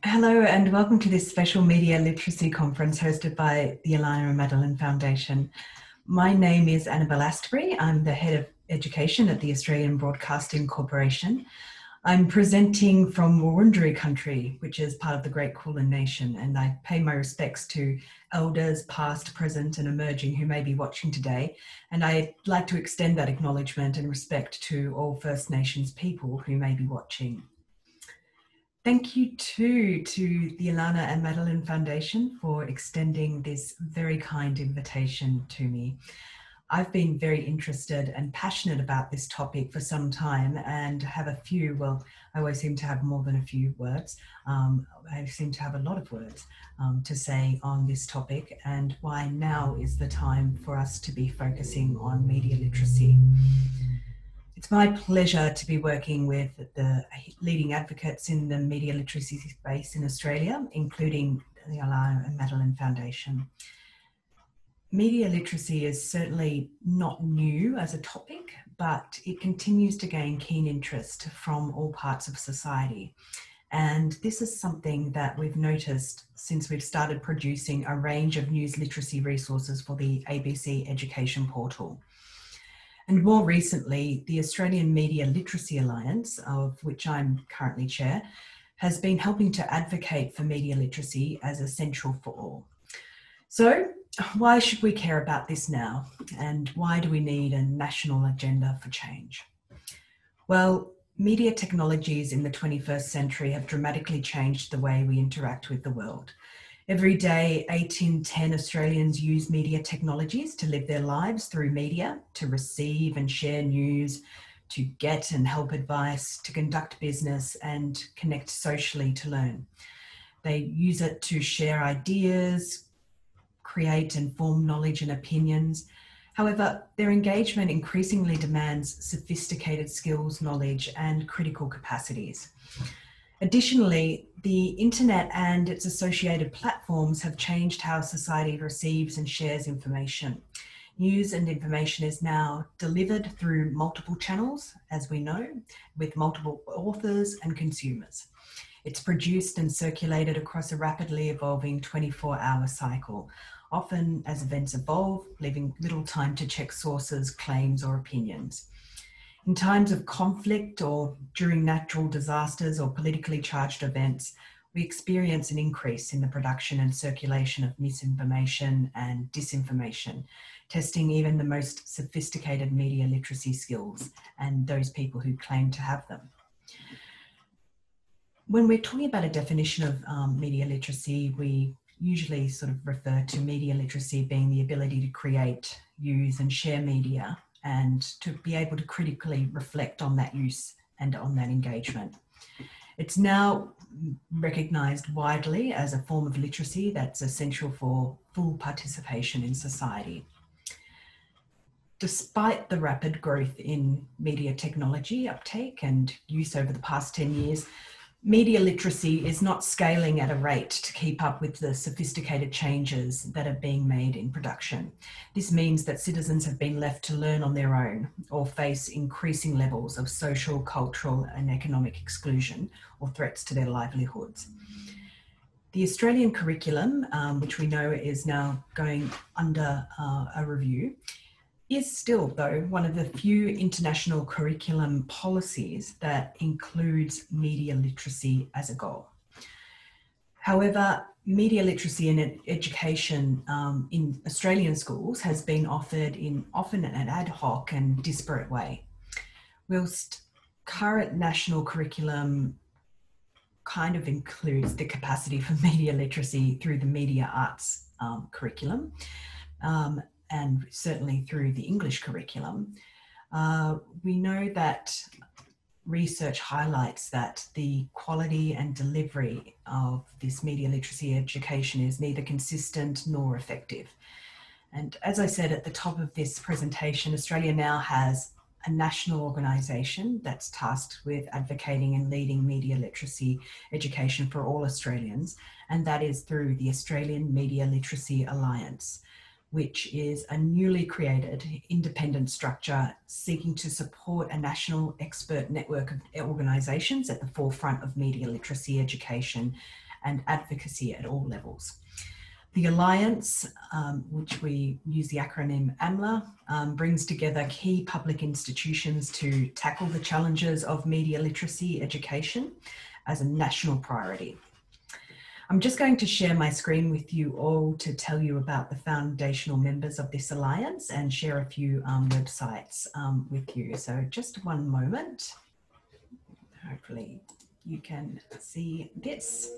Hello and welcome to this special media literacy conference hosted by the Alana and Madeline Foundation. My name is Annabelle Astbury. I'm the Head of Education at the Australian Broadcasting Corporation. I'm presenting from Wurundjeri country, which is part of the Great Kulin Nation, and I pay my respects to elders past, present and emerging who may be watching today. And I'd like to extend that acknowledgement and respect to all First Nations people who may be watching. Thank you too to the Alana and Madeline Foundation for extending this very kind invitation to me. I've been very interested and passionate about this topic for some time and have a few, well, I always seem to have more than a few words. I seem to have a lot of words to say on this topic, and why now is the time for us to be focusing on media literacy. It's my pleasure to be working with the leading advocates in the media literacy space in Australia, including the Alana and Madeline Foundation. Media literacy is certainly not new as a topic, but it continues to gain keen interest from all parts of society. And this is something that we've noticed since we've started producing a range of news literacy resources for the ABC Education Portal. And more recently, the Australian Media Literacy Alliance, of which I'm currently chair, has been helping to advocate for media literacy as essential for all. So why should we care about this now? And why do we need a national agenda for change? Well, media technologies in the 21st century have dramatically changed the way we interact with the world. Every day, 8 in 10 Australians use media technologies to live their lives through media, to receive and share news, to get and help advice, to conduct business and connect socially to learn. They use it to share ideas, create and form knowledge and opinions. However, their engagement increasingly demands sophisticated skills, knowledge and critical capacities. Additionally, the internet and its associated platforms have changed how society receives and shares information. News and information is now delivered through multiple channels, as we know, with multiple authors and consumers. It's produced and circulated across a rapidly evolving 24-hour cycle, often as events evolve, leaving little time to check sources, claims, or opinions. In times of conflict or during natural disasters or politically charged events, we experience an increase in the production and circulation of misinformation and disinformation, testing even the most sophisticated media literacy skills and those people who claim to have them. When we're talking about a definition of media literacy, we usually sort of refer to media literacy being the ability to create, use and share media, and to be able to critically reflect on that use and on that engagement. It's now recognised widely as a form of literacy that's essential for full participation in society. Despite the rapid growth in media technology uptake and use over the past 10 years, media literacy is not scaling at a rate to keep up with the sophisticated changes that are being made in production. This means that citizens have been left to learn on their own or face increasing levels of social, cultural and economic exclusion or threats to their livelihoods. The Australian curriculum, which we know is now going under a review, is still, though, one of the few international curriculum policies that includes media literacy as a goal. However, media literacy in education in Australian schools has been offered in often an ad hoc and disparate way. Whilst current national curriculum kind of includes the capacity for media literacy through the media arts curriculum, and certainly through the English curriculum, we know that research highlights that the quality and delivery of this media literacy education is neither consistent nor effective. And as I said at the top of this presentation, Australia now has a national organisation that's tasked with advocating and leading media literacy education for all Australians, and that is through the Australian Media Literacy Alliance, which is a newly created independent structure seeking to support a national expert network of organisations at the forefront of media literacy education and advocacy at all levels. The Alliance, which we use the acronym AMLA, brings together key public institutions to tackle the challenges of media literacy education as a national priority. I'm just going to share my screen with you all to tell you about the foundational members of this alliance and share a few websites with you. So just one moment. Hopefully you can see this.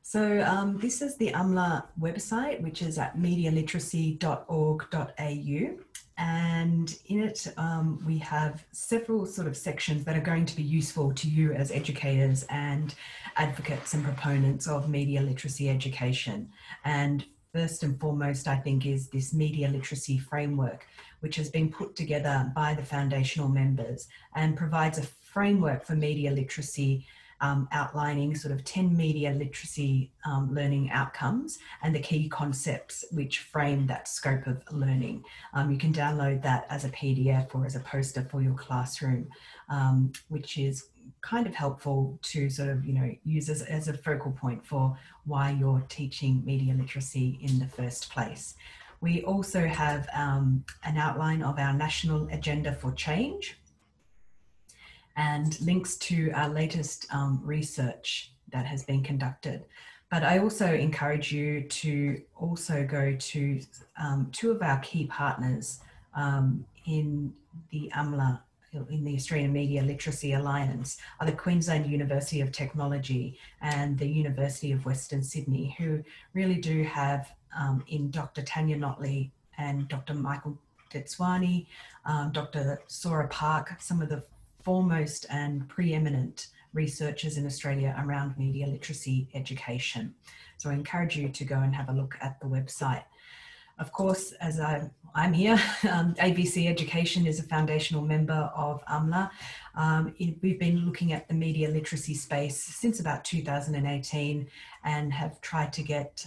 So this is the AMLA website, which is at medialiteracy.org.au. And in it, we have several sort of sections that are going to be useful to you as educators and advocates and proponents of media literacy education. And first and foremost, I think, is this media literacy framework, which has been put together by the foundational members and provides a framework for media literacy, outlining sort of 10 media literacy learning outcomes and the key concepts which frame that scope of learning. You can download that as a PDF or as a poster for your classroom, which is kind of helpful to sort of, use as a focal point for why you're teaching media literacy in the first place. We also have an outline of our national agenda for change, and links to our latest research that has been conducted. But I also encourage you to also go to two of our key partners in the AMLA, in the Australian Media Literacy Alliance, are the Queensland University of Technology and the University of Western Sydney, who really do have in Dr. Tanya Notley and Dr. Michael Detswani, Dr. Sora Park, some of the foremost and preeminent researchers in Australia around media literacy education. So I encourage you to go and have a look at the website. Of course, as I'm here, ABC Education is a foundational member of AMLA. We've been looking at the media literacy space since about 2018 and have tried to get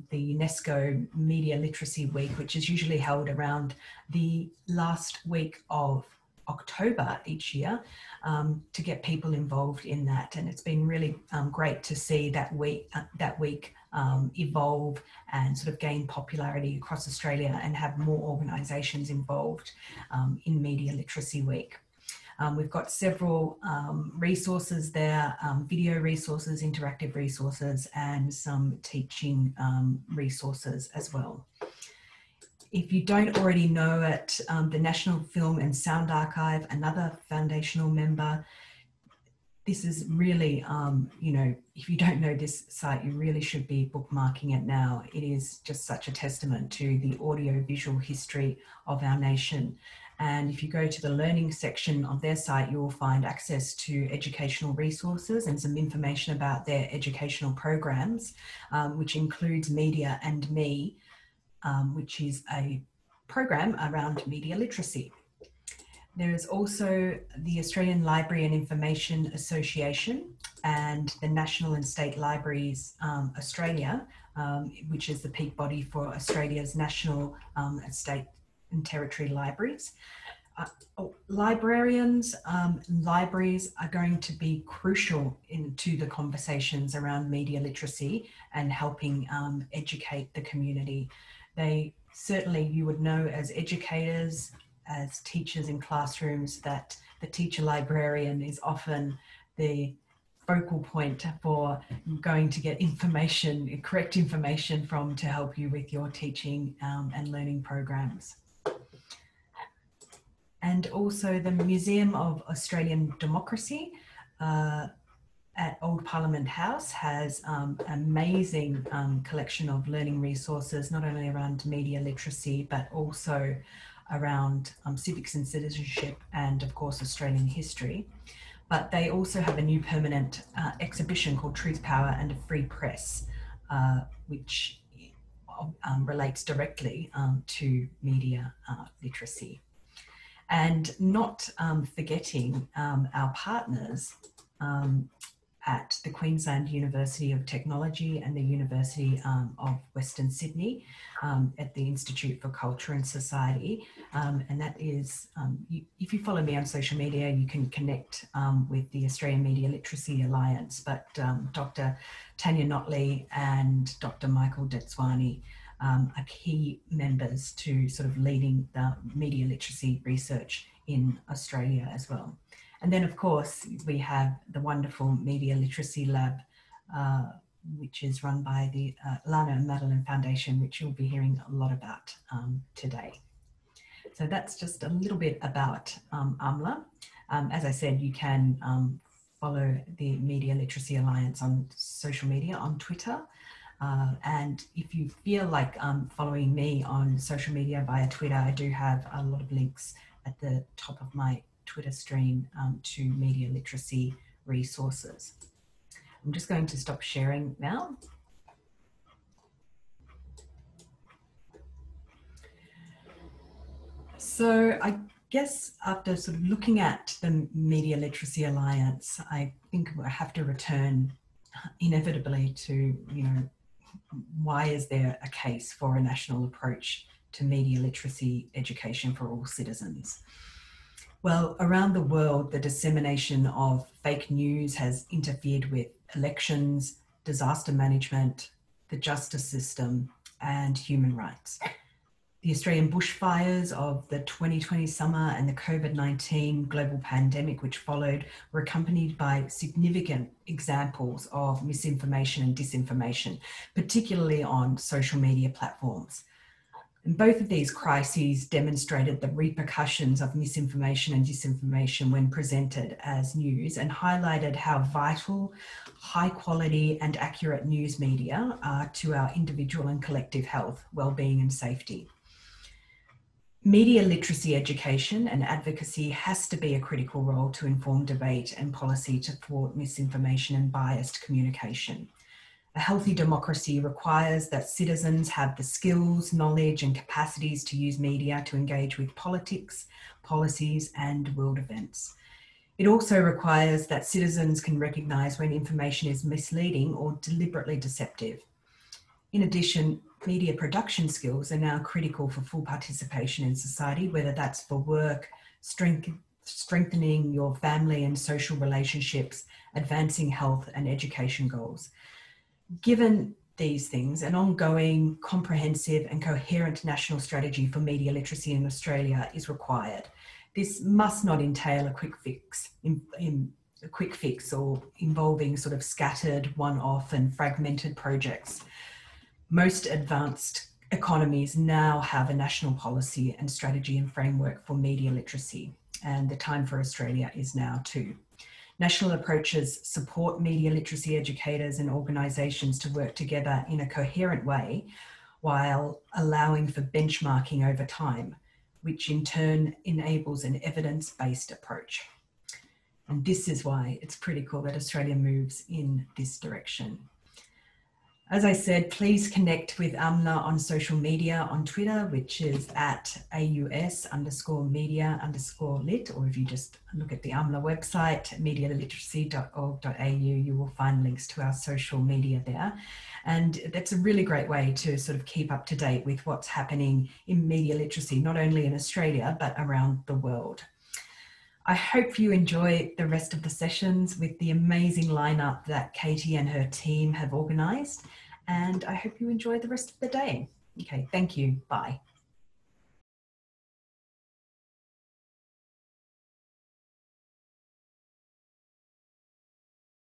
the UNESCO Media Literacy Week, which is usually held around the last week of October each year, to get people involved in that. And it's been really great to see that week evolve and sort of gain popularity across Australia and have more organisations involved in Media Literacy Week. We've got several resources there, video resources, interactive resources, and some teaching resources as well. If you don't already know it, the National Film and Sound Archive, another foundational member, this is really, if you don't know this site, you really should be bookmarking it now. It is just such a testament to the audio-visual history of our nation. And if you go to the learning section of their site, you will find access to educational resources and some information about their educational programs, which includes Media and Me, which is a program around media literacy. There is also the Australian Library and Information Association and the National and State Libraries Australia, which is the peak body for Australia's national, state and territory libraries. Librarians, libraries are going to be crucial into the conversations around media literacy and helping educate the community. They certainly, you would know as educators, as teachers in classrooms, that the teacher librarian is often the focal point for going to get information, correct information from, to help you with your teaching and learning programs. And also the Museum of Australian Democracy at Old Parliament House has an amazing collection of learning resources, not only around media literacy, but also around civics and citizenship and, of course, Australian history. But they also have a new permanent exhibition called Truth, Power and a Free Press, which relates directly to media literacy. And not forgetting our partners, at the Queensland University of Technology and the University of Western Sydney at the Institute for Culture and Society. And that is, if you follow me on social media, you can connect with the Australian Media Literacy Alliance, but Dr. Tanya Notley and Dr. Michael Detswani are key members to sort of leading the media literacy research in Australia as well. And then, of course, we have the wonderful Media Literacy Lab, which is run by the Ilana and Madeline Foundation, which you'll be hearing a lot about today. So that's just a little bit about AMLA. As I said, you can follow the Media Literacy Alliance on social media, on Twitter. And if you feel like following me on social media via Twitter, I do have a lot of links at the top of my Twitter stream to media literacy resources. I'm just going to stop sharing now. So I guess after sort of looking at the Media Literacy Alliance, I think I have to return inevitably to, you know, why is there a case for a national approach to media literacy education for all citizens? Well, around the world, the dissemination of fake news has interfered with elections, disaster management, the justice system, and human rights. The Australian bushfires of the 2020 summer and the COVID-19 global pandemic, which followed, were accompanied by significant examples of misinformation and disinformation, particularly on social media platforms. And both of these crises demonstrated the repercussions of misinformation and disinformation when presented as news, and highlighted how vital, high quality and accurate news media are to our individual and collective health, well-being and safety. Media literacy education and advocacy has to be a critical role to inform debate and policy to thwart misinformation and biased communication. A healthy democracy requires that citizens have the skills, knowledge and capacities to use media to engage with politics, policies and world events. It also requires that citizens can recognise when information is misleading or deliberately deceptive. In addition, media production skills are now critical for full participation in society, whether that's for work, strengthening your family and social relationships, advancing health and education goals. Given these things, an ongoing, comprehensive and coherent national strategy for media literacy in Australia is required. This must not entail a quick fix or involving sort of scattered, one-off and fragmented projects. Most advanced economies now have a national policy and strategy and framework for media literacy, and the time for Australia is now too. National approaches support media literacy educators and organisations to work together in a coherent way while allowing for benchmarking over time, which in turn enables an evidence-based approach. And this is why it's critical that Australia moves in this direction. As I said, please connect with AMLA on social media, on Twitter, which is at AUS_media_lit, or if you just look at the AMLA website, medialiteracy.org.au, you will find links to our social media there. And that's a really great way to sort of keep up to date with what's happening in media literacy, not only in Australia, but around the world. I hope you enjoy the rest of the sessions with the amazing lineup that Katie and her team have organised, and I hope you enjoy the rest of the day. Okay, thank you. Bye.